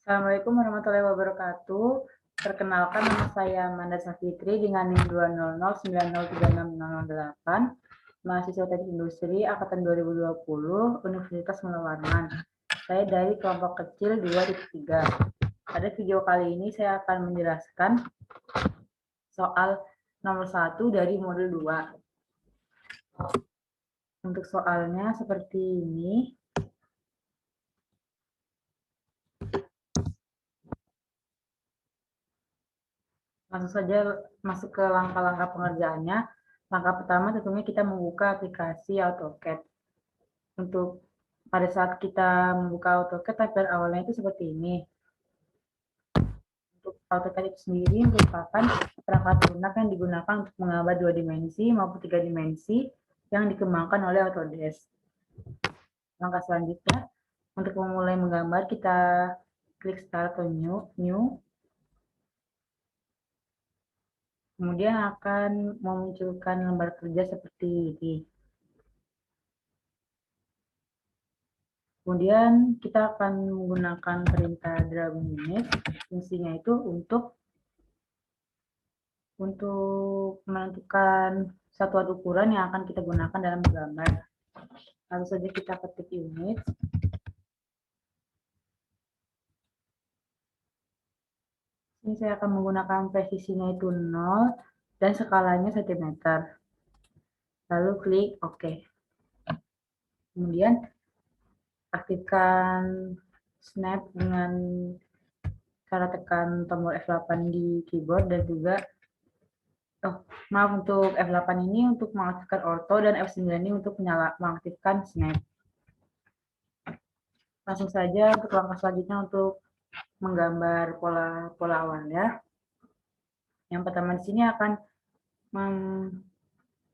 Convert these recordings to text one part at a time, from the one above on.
Assalamualaikum warahmatullahi wabarakatuh. Perkenalkan, nama saya Amanda Safitri dengan NIM 20090360008, mahasiswa Teknik Industri angkatan 2020 Universitas Mula Warman. Saya dari kelompok kecil 2.3. Pada video kali ini saya akan menjelaskan soal nomor 1 dari modul 2. Untuk soalnya seperti ini. Langsung saja masuk ke langkah-langkah pengerjaannya. Langkah pertama tentunya kita membuka aplikasi AutoCAD. Untuk pada saat kita membuka AutoCAD, tampilan awalnya itu seperti ini. Untuk AutoCAD itu sendiri merupakan perangkat lunak yang digunakan untuk menggambar 2 dimensi maupun 3 dimensi yang dikembangkan oleh Autodesk. Langkah selanjutnya, untuk memulai menggambar, kita klik Start atau New. Kemudian akan memunculkan lembar kerja seperti ini. Kemudian kita akan menggunakan perintah drawing unit. Fungsinya itu untuk menentukan satuan ukuran yang akan kita gunakan dalam menggambar. Lalu saja kita ketik unit. Ini saya akan menggunakan presisinya itu 0 dan skalanya cm. Lalu klik OK. Kemudian aktifkan snap dengan cara tekan tombol F8 di keyboard dan juga untuk F8 ini untuk mengaktifkan ortho dan F9 ini untuk mengaktifkan snap. Langsung saja untuk langkah selanjutnya untuk menggambar pola awalnya. Yang pertama di sini akan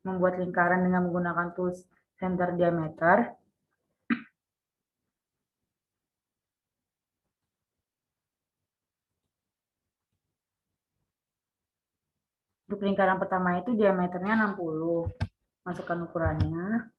membuat lingkaran dengan menggunakan tools center diameter. Untuk lingkaran pertama itu diameternya 60. Masukkan ukurannya.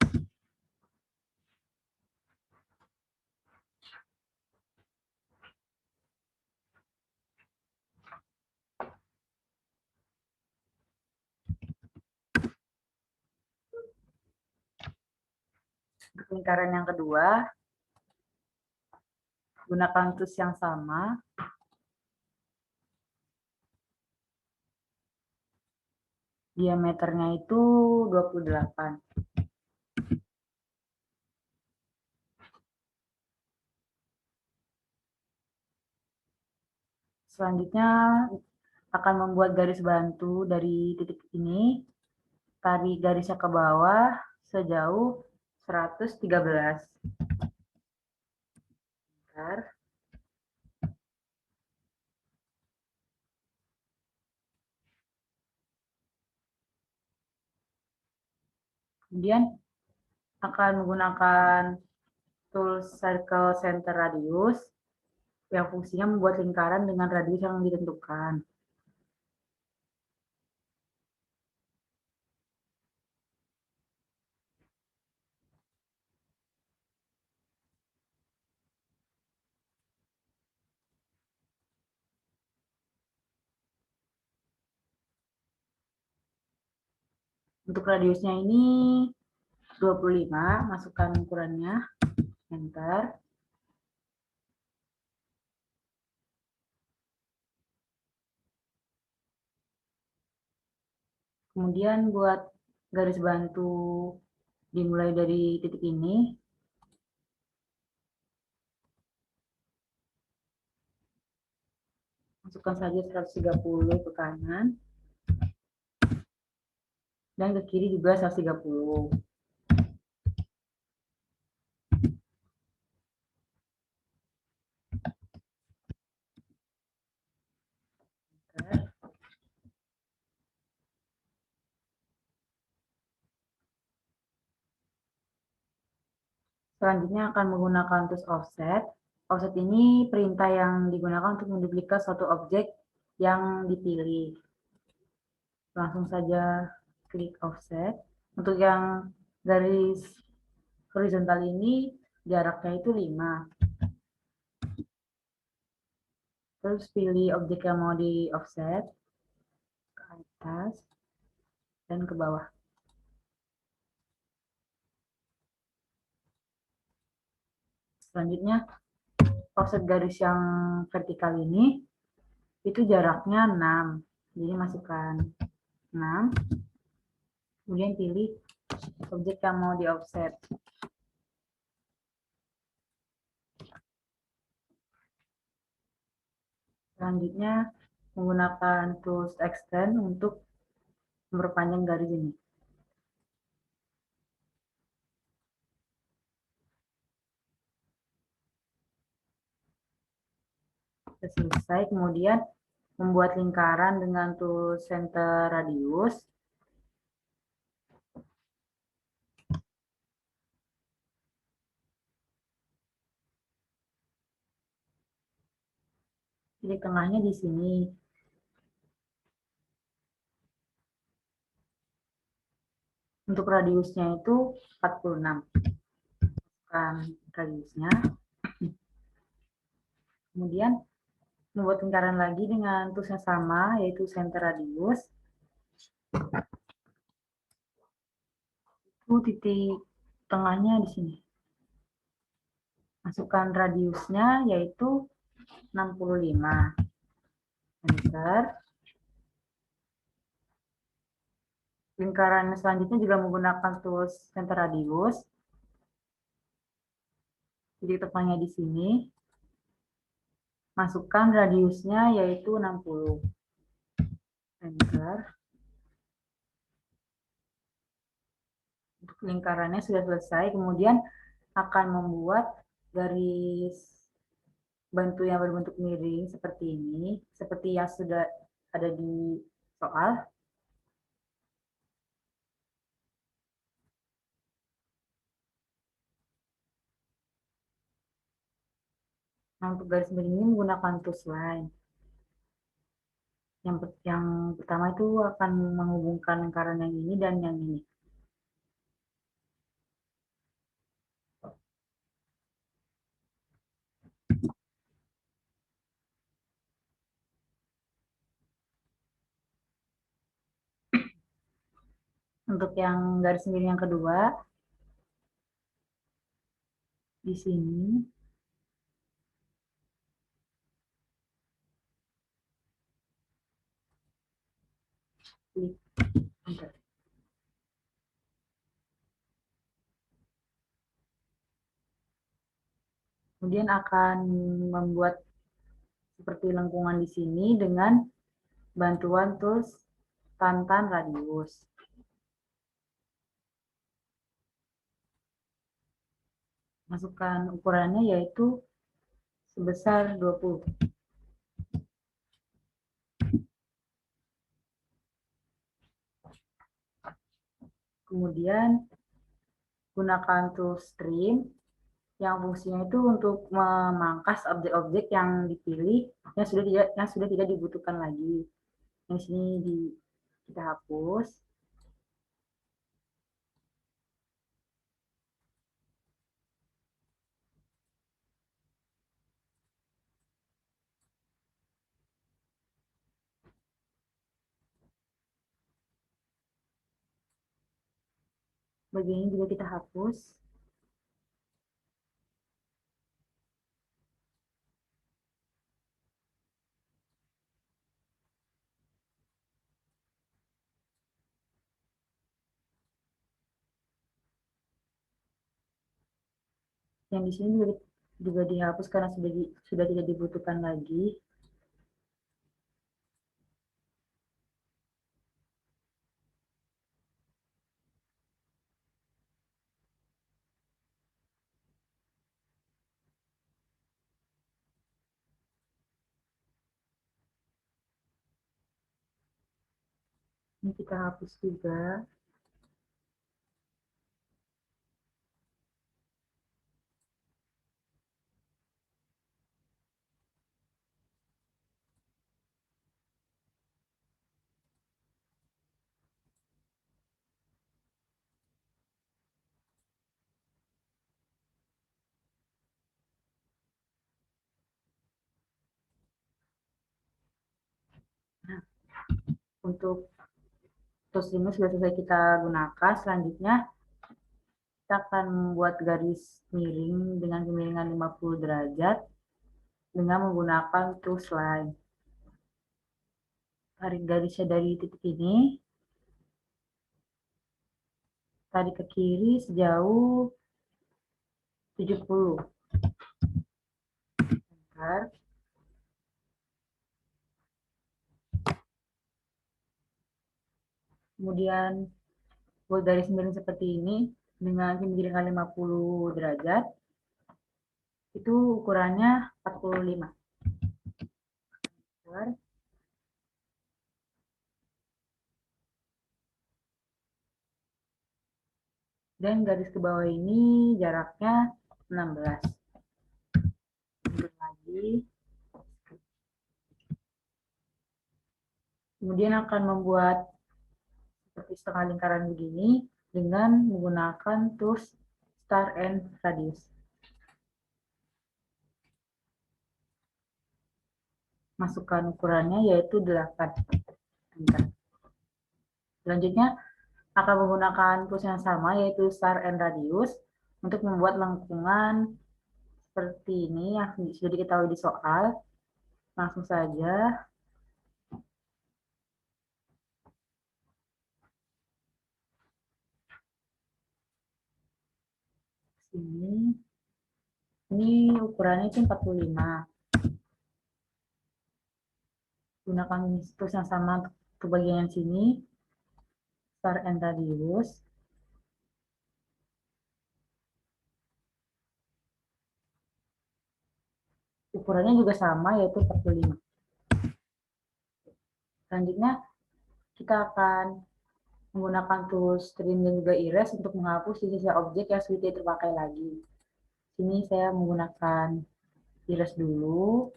Untuk lingkaran yang kedua, gunakan tools yang sama. Diameternya itu 28. Selanjutnya akan membuat garis bantu dari titik ini, tarik garisnya ke bawah sejauh 113. Bentar. Kemudian akan menggunakan tools circle center radius yang fungsinya membuat lingkaran dengan radius yang ditentukan. Untuk radiusnya ini 25, masukkan ukurannya, enter. Kemudian buat garis bantu dimulai dari titik ini. Masukkan saja 130 ke kanan. Dan ke kiri juga 130. Selanjutnya akan menggunakan tools offset. Offset ini perintah yang digunakan untuk menduplikat suatu objek yang dipilih. Langsung saja klik offset. Untuk yang garis horizontal ini jaraknya itu 5. Terus pilih objek yang mau di offset ke atas dan ke bawah. Selanjutnya, offset garis yang vertikal ini itu jaraknya 6. Jadi masukkan 6. Kemudian pilih objek yang mau di offset. Selanjutnya, menggunakan tools extend untuk memperpanjang garis ini. Selesai, kemudian membuat lingkaran dengan tools center radius. Jadi tengahnya di sini. Untuk radiusnya itu 46. Kan radiusnya. Kemudian membuat lingkaran lagi dengan tools yang sama, yaitu center radius. Itu titik tengahnya di sini. Masukkan radiusnya, yaitu 65. Enter. Lingkaran selanjutnya juga menggunakan tools center radius. Jadi tepatnya di sini. Masukkan radiusnya yaitu 60. Enter. Untuk lingkarannya sudah selesai. Kemudian akan membuat garis bantu yang berbentuk miring seperti ini. Seperti yang sudah ada di soal. Nah, untuk garis miring ini menggunakan tools line. Yang pertama itu akan menghubungkan lingkaran yang ini dan yang ini. Untuk yang garis miring yang kedua, di sini, klik enter. Kemudian akan membuat seperti lengkungan di sini dengan bantuan tools tantan radius. Masukkan ukurannya yaitu sebesar 20. Kemudian gunakan tools trim yang fungsinya itu untuk memangkas objek-objek yang dipilih yang sudah tidak dibutuhkan lagi. Yang sini kita hapus. Bagian ini juga kita hapus. Yang di sini juga dihapus karena sudah tidak dibutuhkan lagi. Ini kita hapus juga. Untuk tools ini sudah selesai kita gunakan. Selanjutnya kita akan membuat garis miring dengan kemiringan 50 derajat dengan menggunakan tools line. Tarik garisnya dari titik ini, tarik ke kiri sejauh 70. Bentar. Kemudian buat garis miring seperti ini dengan kemiringan 50 derajat. Itu ukurannya 45. Bentar. Dan garis ke bawah ini jaraknya 16. Lanjut lagi. Kemudian akan membuat seperti setengah lingkaran begini dengan menggunakan tools Star and Radius. Masukkan ukurannya yaitu 8. Bentar. Selanjutnya akan menggunakan tools yang sama yaitu Star and Radius untuk membuat lengkungan seperti ini yang sudah diketahui di soal. Langsung saja. Ini ukurannya itu 45. Gunakan tools yang sama untuk bagian sini. Star and Radius. Ukurannya juga sama yaitu 45. Selanjutnya kita akan menggunakan tools trim dan juga erase untuk menghapus sisa objek yang sudah tidak terpakai lagi. Sini saya menggunakan erase dulu.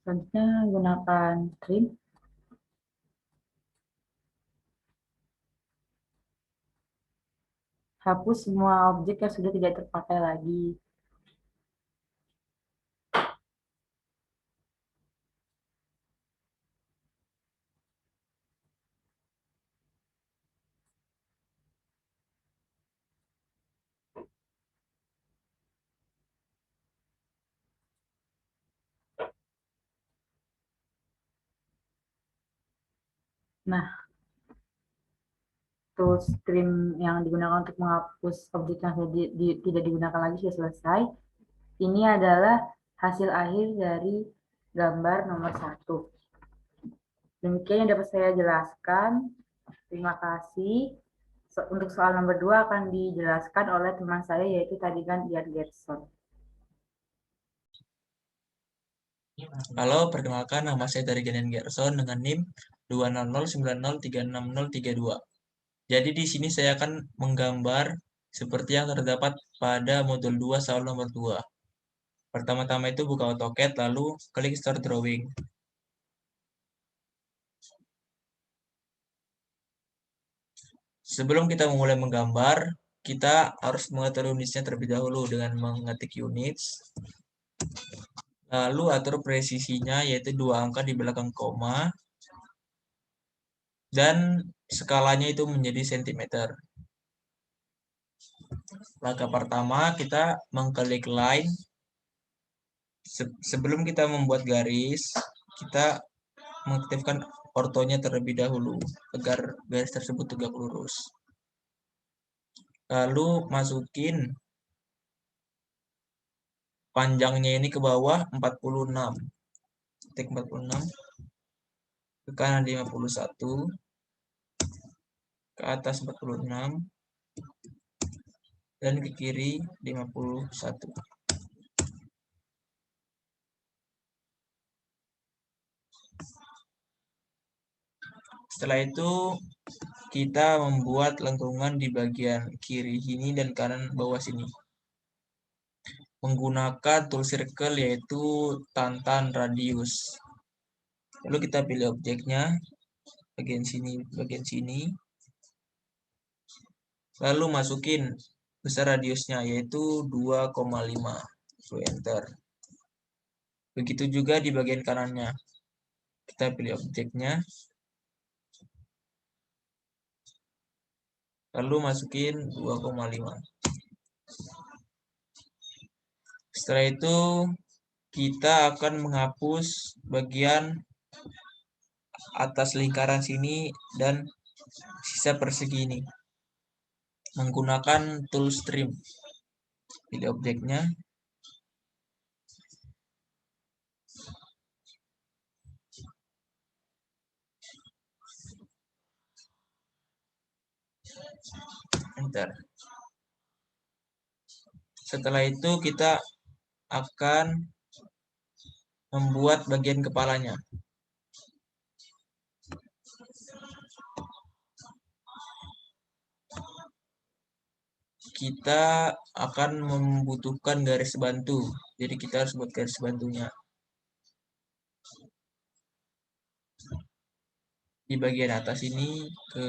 Selanjutnya menggunakan trim. Hapus semua objek yang sudah tidak terpakai lagi. Nah, tools trim yang digunakan untuk menghapus objek yang tidak digunakan lagi sudah selesai. Ini adalah hasil akhir dari gambar nomor 1. Demikian yang dapat saya jelaskan. Terima kasih. Untuk soal nomor 2 akan dijelaskan oleh teman saya yaitu Tadigan Ian Gerson. Halo, perkenalkan nama saya Tadigan Gerson dengan NIM 20090303632. Jadi di sini saya akan menggambar seperti yang terdapat pada modul 2 soal nomor 2. Pertama-tama itu buka AutoCAD lalu klik Start Drawing. Sebelum kita memulai menggambar, kita harus mengetahui unitsnya terlebih dahulu dengan mengetik units. Lalu atur presisinya yaitu 2 angka di belakang koma. Dan skalanya itu menjadi cm. Langkah pertama kita mengklik line. Sebelum kita membuat garis, kita mengaktifkan ortonya terlebih dahulu agar garis tersebut tegak lurus. Lalu masukin panjangnya ini ke bawah 46. Titik 46. Ke kanan 51. Ke atas 46. Dan ke kiri 51. Setelah itu kita membuat lengkungan di bagian kiri sini dan kanan bawah sini. Menggunakan tool circle yaitu tantan radius. Lalu kita pilih objeknya bagian sini, bagian sini. Lalu masukin besar radiusnya yaitu 2,5. Enter. Begitu juga di bagian kanannya. Kita pilih objeknya. Lalu masukin 2,5. Setelah itu kita akan menghapus bagian atas lingkaran sini dan sisa persegi ini menggunakan tool stream. Pilih objeknya. Enter. Setelah itu kita akan membuat bagian kepalanya. Kita akan membutuhkan garis bantu. Jadi kita harus buat garis bantunya. Di bagian atas ini ke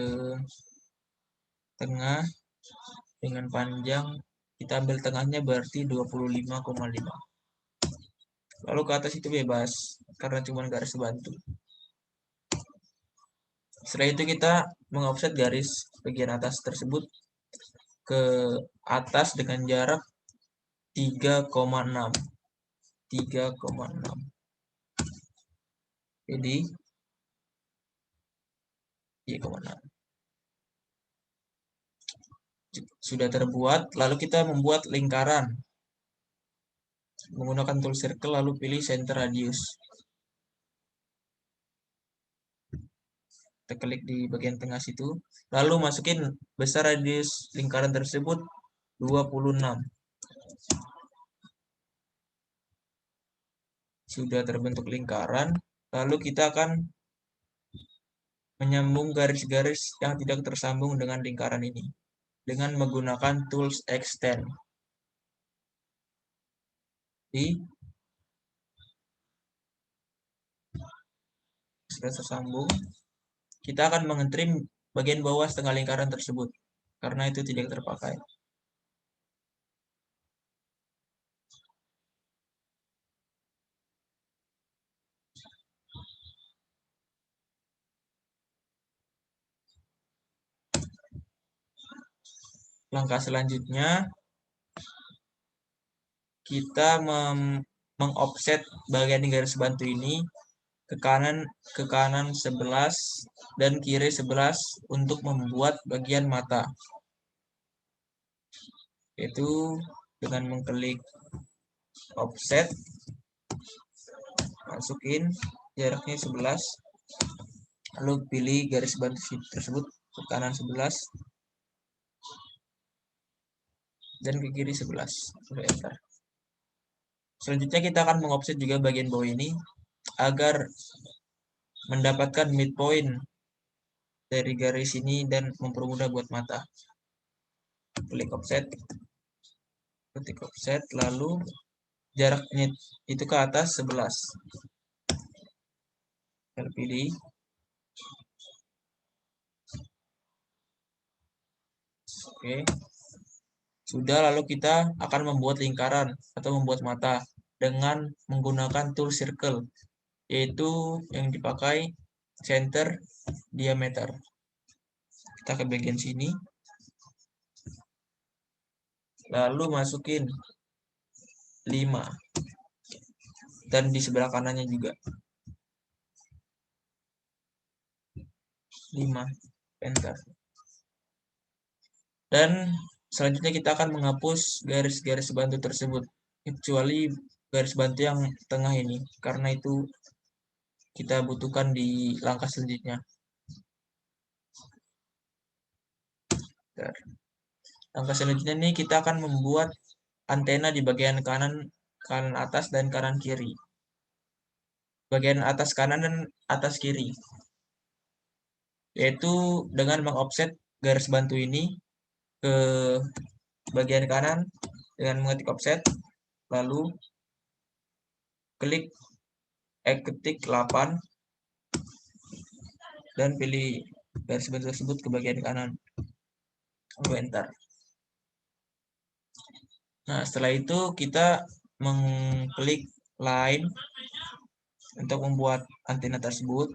tengah dengan panjang, kita ambil tengahnya berarti 25,5. Lalu ke atas itu bebas karena cuma garis bantu. Setelah itu kita mengofset garis bagian atas tersebut ke atas dengan jarak 3,6. 3,6. Jadi 3,6. Sudah terbuat, lalu kita membuat lingkaran. Menggunakan tool circle lalu pilih center radius. Kita klik di bagian tengah situ, lalu masukin besar radius lingkaran tersebut 26. Sudah terbentuk lingkaran, lalu kita akan menyambung garis-garis yang tidak tersambung dengan lingkaran ini dengan menggunakan tools extend. Sudah tersambung, kita akan mengetrim bagian bawah setengah lingkaran tersebut karena itu tidak terpakai. Langkah selanjutnya kita mengofset bagian garis bantu ini ke kanan 11 dan kiri 11 untuk membuat bagian mata. Yaitu dengan mengklik offset, masukin jaraknya 11, lalu pilih garis bantu tersebut ke kanan 11 dan ke kiri 11. Enter. Selanjutnya kita akan mengofset juga bagian bawah ini agar mendapatkan midpoint dari garis ini dan mempermudah buat mata. Klik offset, ketik offset, lalu jaraknya itu ke atas 11. Kita pilih. Oke. Sudah, lalu kita akan membuat lingkaran atau membuat mata dengan menggunakan tool circle, yaitu yang dipakai center diameter. Kita ke bagian sini, lalu masukin 5 dan di sebelah kanannya juga 5. Enter. Dan selanjutnya kita akan menghapus garis-garis bantu tersebut kecuali garis bantu yang tengah ini karena itu kita butuhkan di langkah selanjutnya. Langkah selanjutnya ini kita akan membuat antena di bagian kanan atas dan kanan kiri. Bagian atas kanan dan atas kiri. Yaitu dengan mengofset garis bantu ini ke bagian kanan dengan mengetik offset, lalu klik ketik 8 dan pilih garis bantu tersebut ke bagian kanan. lalu enter. Nah, setelah itu kita mengklik line untuk membuat antena tersebut.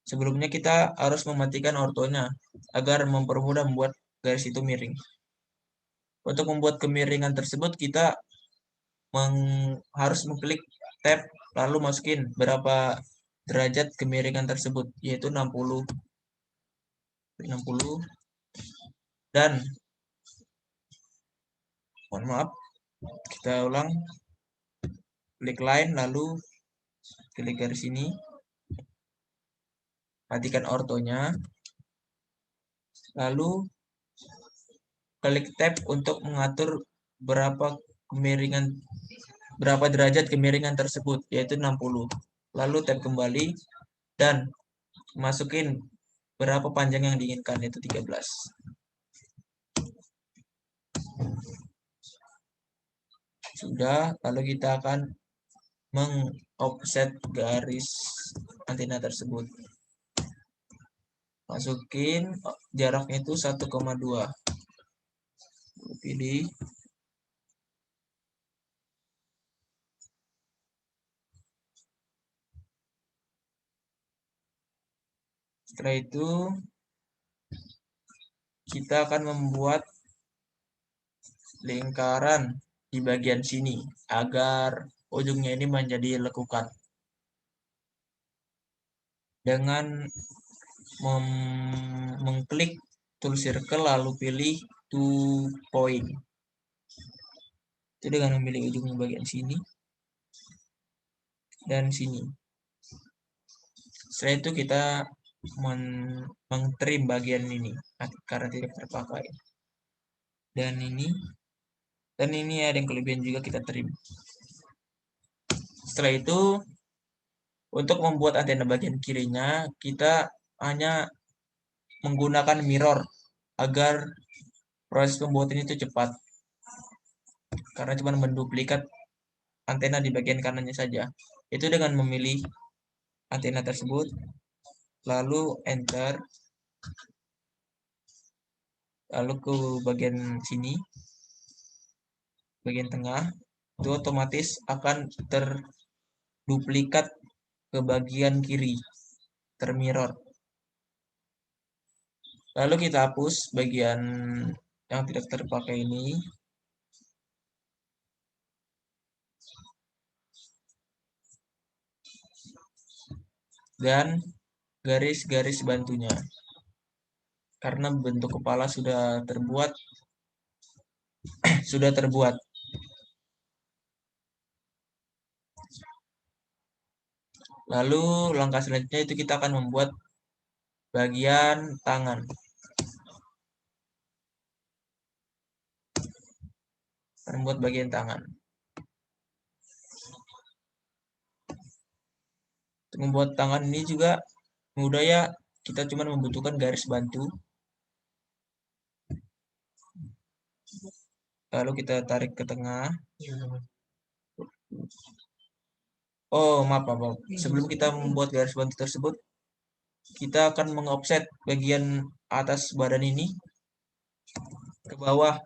Sebelumnya kita harus mematikan ortonya agar mempermudah membuat garis itu miring. Untuk membuat kemiringan tersebut kita harus mengklik tab lalu masukin berapa derajat kemiringan tersebut, yaitu 60 dan mohon maaf, kita ulang, klik line lalu klik garis ini, matikan ortonya, lalu klik tab untuk mengatur berapa derajat kemiringan tersebut, yaitu 60. Lalu tab kembali dan masukin berapa panjang yang diinginkan, yaitu 13. Sudah, lalu kita akan meng-offset garis antena tersebut. Masukin jaraknya itu 1,2. Pilih. Setelah itu kita akan membuat lingkaran di bagian sini agar ujungnya ini menjadi lekukan. Dengan mengklik tool circle lalu pilih 2 point. Itu dengan memilih ujungnya bagian sini dan sini. Setelah itu kita meng-trim bagian ini karena tidak terpakai. Dan ini ada yang kelebihan juga, kita trim. Setelah itu untuk membuat antena bagian kirinya kita hanya menggunakan mirror agar proses pembuatan itu cepat, karena cuma menduplikat antena di bagian kanannya saja. Itu dengan memilih antena tersebut lalu enter, lalu ke bagian sini, bagian tengah, itu otomatis akan terduplikat ke bagian kiri, termirror. Lalu kita hapus bagian yang tidak terpakai ini. Dan garis-garis bantunya. Karena bentuk kepala sudah terbuat. Lalu langkah selanjutnya itu kita akan membuat bagian tangan. Membuat bagian tangan. Untuk membuat tangan ini juga mudah ya, kita cuma membutuhkan garis bantu. Lalu kita tarik ke tengah. Oh, maaf. Sebelum kita membuat garis bantu tersebut, kita akan mengofset bagian atas badan ini ke bawah,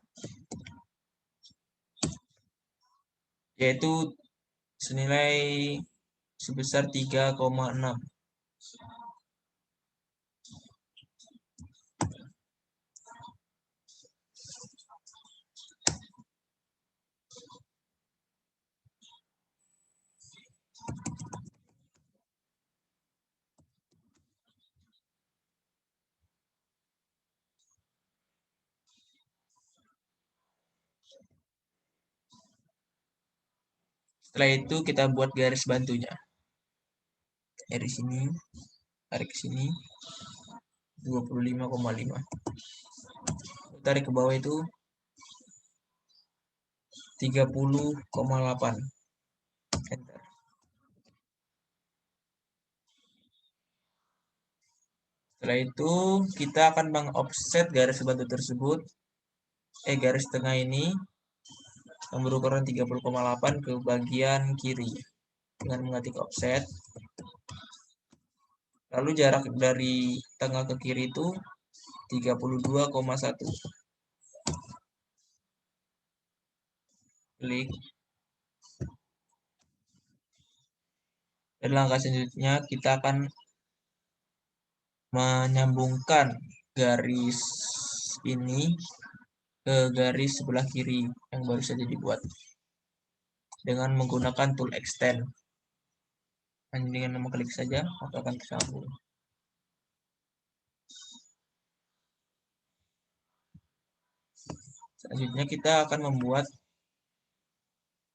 yaitu senilai sebesar 3,6. Setelah itu kita buat garis bantunya. Dari sini, tarik ke sini, 25,5. Tarik ke bawah itu 30,8. Enter. Setelah itu kita akan meng-offset garis bantu tersebut, garis tengah ini yang berukuran 30,8 ke bagian kiri dengan mengetik offset. Lalu jarak dari tengah ke kiri itu 32,1. Klik. Dan langkah selanjutnya kita akan menyambungkan garis ini ke garis sebelah kiri yang baru saja dibuat dengan menggunakan tool extend. Hanya dengan mengklik saja maka akan tersambung. Selanjutnya kita akan membuat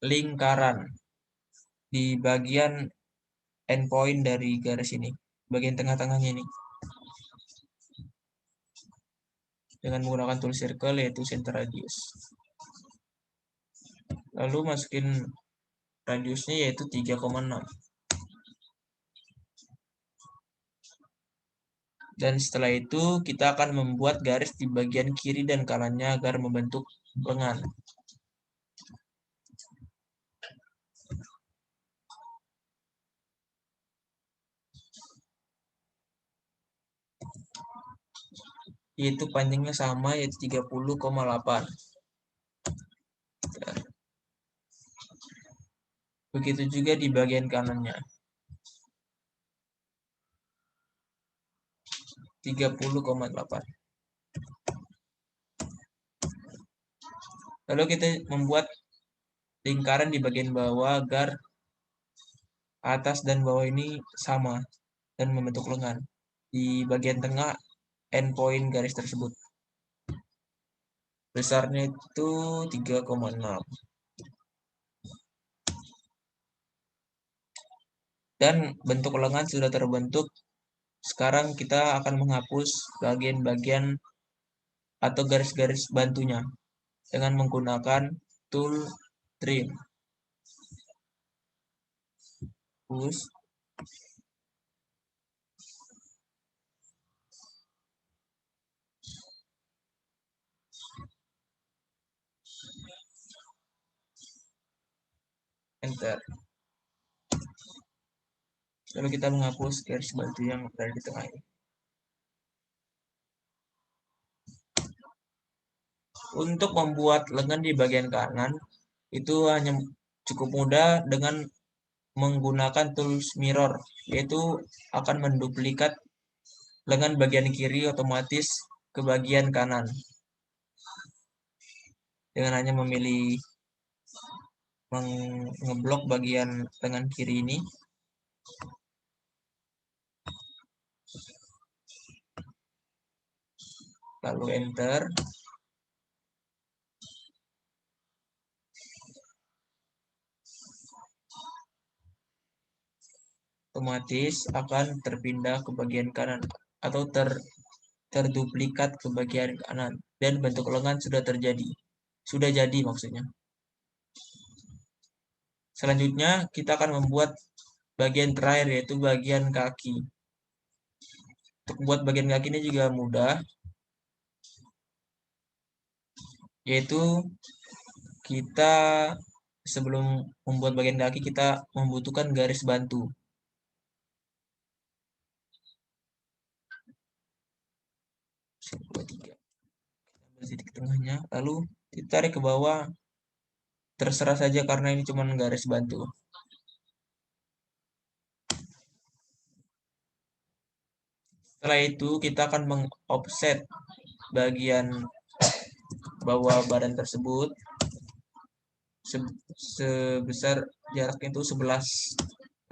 lingkaran di bagian endpoint dari garis ini, bagian tengah-tengahnya ini, dengan menggunakan tool circle yaitu center radius. Lalu masukin radiusnya yaitu 3,6. Dan setelah itu kita akan membuat garis di bagian kiri dan kanannya agar membentuk lengan. Yaitu panjangnya sama yaitu 30,8. Begitu juga di bagian kanannya. 30,8. Lalu kita membuat lingkaran di bagian bawah agar atas dan bawah ini sama dan membentuk lengan. Di bagian tengah endpoint garis tersebut. Besarnya itu 3,6. Dan bentuk lengan sudah terbentuk. Sekarang kita akan menghapus bagian-bagian atau garis-garis bantunya dengan menggunakan tool trim. Hapus. Enter. Lalu kita menghapus garis bantu yang berada di tengah ini. Untuk membuat lengan di bagian kanan itu hanya cukup mudah dengan menggunakan tools mirror, yaitu akan menduplikat lengan bagian kiri otomatis ke bagian kanan dengan hanya memilih mengeblok bagian lengan kiri ini. Lalu enter. Otomatis akan terpindah ke bagian kanan atau terduplikat ke bagian kanan dan bentuk lengan sudah terjadi. Sudah jadi maksudnya. Selanjutnya kita akan membuat bagian terakhir yaitu bagian kaki. Untuk membuat bagian kaki ini juga mudah, yaitu kita sebelum membuat bagian kaki kita membutuhkan garis bantu. Titik tengahnya, lalu ditarik ke bawah. Terserah saja karena ini cuma garis bantu. Setelah itu kita akan meng-offset bagian bawah badan tersebut sebesar jaraknya itu 11.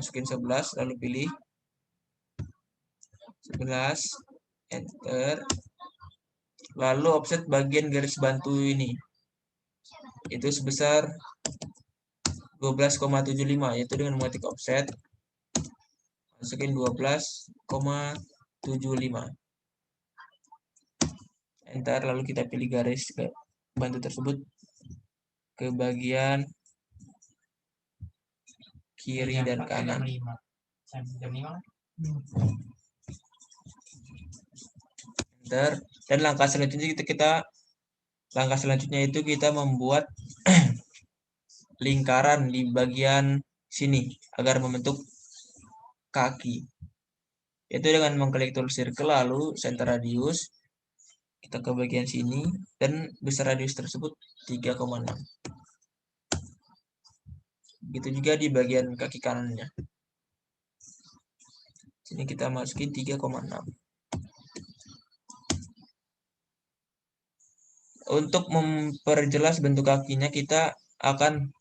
Masukin 11 lalu pilih 11, enter. Lalu offset bagian garis bantu ini itu sebesar 12,75, yaitu dengan mengetik offset masukin 12,75, enter. Lalu kita pilih garis bantu tersebut ke bagian kiri dan kanan. Enter. Dan langkah selanjutnya itu kita membuat lingkaran di bagian sini agar membentuk kaki. Yaitu dengan mengklik tool circle lalu center radius Kita ke bagian sini dan besar radius tersebut 3,6. Begitu juga di bagian kaki kanannya. Sini kita masukin 3,6. Untuk memperjelas bentuk kakinya, kita akan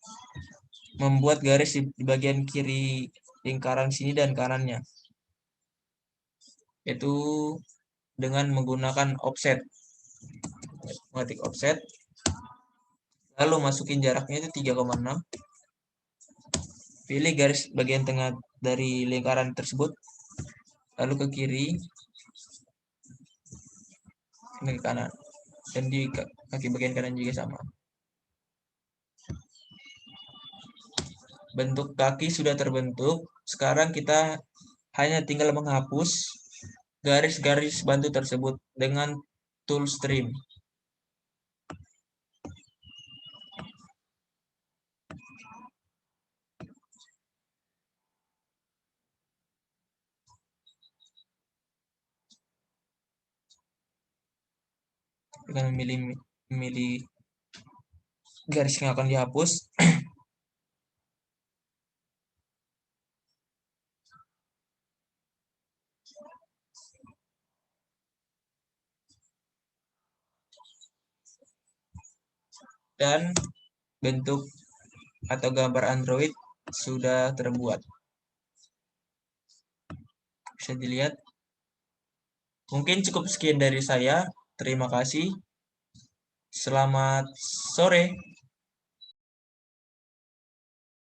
membuat garis di bagian kiri lingkaran sini dan kanannya, yaitu dengan menggunakan offset. Mengetik offset, lalu masukin jaraknya itu 3,6. Pilih garis bagian tengah dari lingkaran tersebut, lalu ke kiri, ke kanan, dan di kaki bagian kanan juga sama. Bentuk kaki sudah terbentuk. Sekarang kita hanya tinggal menghapus garis-garis bantu tersebut dengan tool trim. Dengan memilih garis yang akan dihapus. Dan bentuk atau gambar Android sudah terbuat. Bisa dilihat. Mungkin cukup sekian dari saya. Terima kasih. Selamat sore.